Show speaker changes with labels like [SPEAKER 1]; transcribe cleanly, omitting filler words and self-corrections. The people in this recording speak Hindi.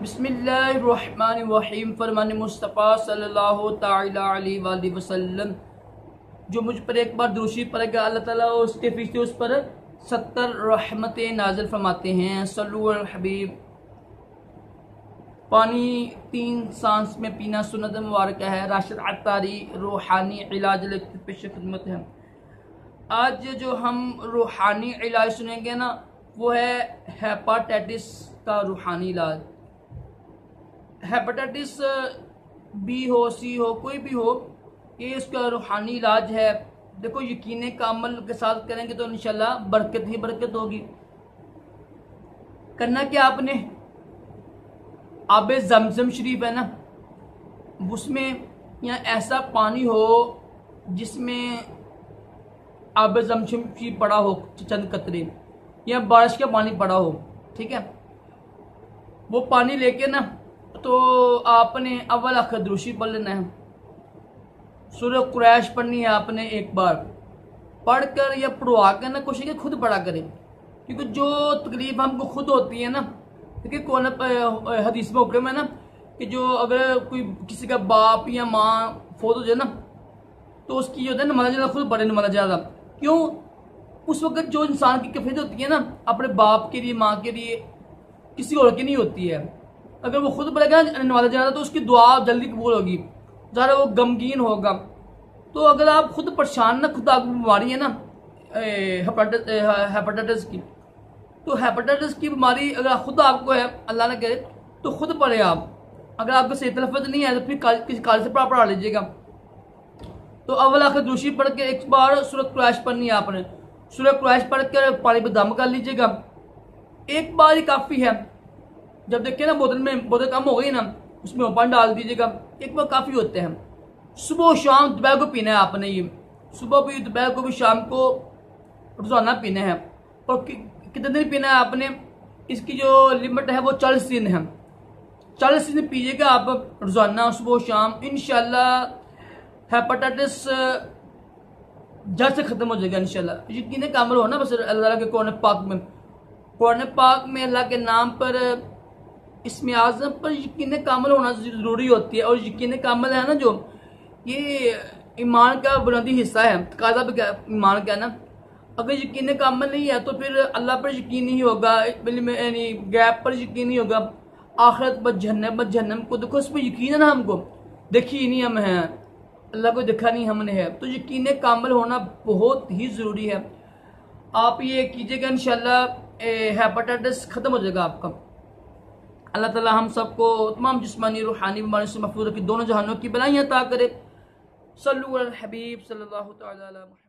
[SPEAKER 1] बिस्मिल्लाहिर्रहमानिर्रहीम। फरमान मुस्तफ़ा सल्लल्लाहु तआला अलैहि वसल्लम। जो मुझ पर एक बार दुरूशी पड़ेगा अल्लाह ताला उसके पीछे उस पर 70 रहमतें नाज़िल फरमाते हैं। सल्लु अल हबीब। पानी 3 सांस में पीना सुन्नत मुबारक है। राशिद अत्तारी रूहानी इलाज पेश खिदमत है। आज जो हम रूहानी इलाज सुनेंगे ना, वो है हेपाटाइटिस का रूहानी इलाज। हेपेटाइटिस बी हो, सी हो, कोई भी हो, ये इसका रूहानी इलाज है। देखो, यकीन का अमल के साथ करेंगे तो इंशाल्लाह बरकत ही बरकत होगी। करना क्या आपने, आबे जमजम शरीफ है ना, उसमें या ऐसा पानी हो जिसमें आबे जमजम शरीफ पड़ा हो, चंद कतरे, या बारिश का पानी पड़ा हो, ठीक है। वो पानी लेके ना, तो आपने अव्वल आखिर दुरूशी पढ़ लेना है। सूरह कुरैश पढ़नी है आपने एक बार, पढ़कर या पढ़वा कर ना कोशिश खुद पढ़ा करें, क्योंकि जो तकलीफ हमको खुद होती है ना, क्योंकि कौन हदीस में हुक्म है ना कि जो अगर कोई किसी का बाप या माँ फौत हो जाए ना, तो उसकी जो है नमाज ज़्यादा खुद पढ़े, नमाज ज़्यादा। क्यों? उस वक्त जो इंसान की कैफियत होती है ना, अपने बाप के लिए, माँ के लिए, किसी और की नहीं होती है। अगर वो खुद पढ़ेगा नमाज ज़्यादा तो उसकी दुआ जल्दी कबूल होगी, ज़्यादा वो गमगीन होगा। तो अगर आप खुद परेशान ना, खुद आपको बीमारी है ना हेपेटाइटिस की, तो हेपेटाइटिस की बीमारी अगर खुद आपको है, अल्लाह ना करे, तो खुद पढ़े आप। अगर आपको सही तलफ़्फ़ुज़ नहीं है तो फिर किसी कारी से पढ़ा लीजिएगा। तो अव्वल आखिर दुरूशी पढ़ के एक बार सूरह कुरैश पढ़नी है आपने। सूरह कुरैश पढ़ कर पानी पर दम कर लीजिएगा। एक बार ही काफ़ी है। जब देखिए ना बोतल कम हो गई ना, उसमें पानी डाल दीजिएगा, एक बार काफ़ी होते हैं। सुबह शाम दोपहर को पीना है आपने। ये सुबह भी, दोपहर को भी, शाम को रोज़ाना पीना है। और कितने दिन पीना है आपने, इसकी जो लिमिट है वो 40 दिन है। 40 दिन पीजिएगा आप रोज़ाना, सुबह शाम। इंशाल्लाह हेपेटाइटिस जड़ से ख़त्म हो जाएगा इंशाल्लाह। यकीन कामिल हो ना, बस अल्लाह के कुरान पाक में अल्लाह के नाम पर, इसमें आज़म पर यकीन कामिल होना ज़रूरी होती है। और यकीन कामिल है ना, जो ये ईमान का बुनियादी हिस्सा है, तकाज़ा भी ईमान का है ना। अगर यकीन कामिल नहीं है तो फिर अल्लाह पर यकीन नहीं होगा, यानी गैब पर यकीन नहीं होगा, आखिरत पर, जहन्नम को। देखो, इस पर यकीन है ना, हमको देखी नहीं हम हैं, अल्लाह को देखा नहीं हमने है, तो यकीन कामिल होना बहुत ही ज़रूरी है। आप ये कीजिएगा, इंशाल्लाह हेपेटाइटिस ख़त्म हो जाएगा आपका। अल्लाह ताला हम सबको तमाम जिस्मानी रूहानी बीमारी से महफूज रखे, दोनों जहानों की भलाइयाँ अता करे। सल्लु अल हबीब सल्लल्लाहु तआला अलैहि वसल्लम।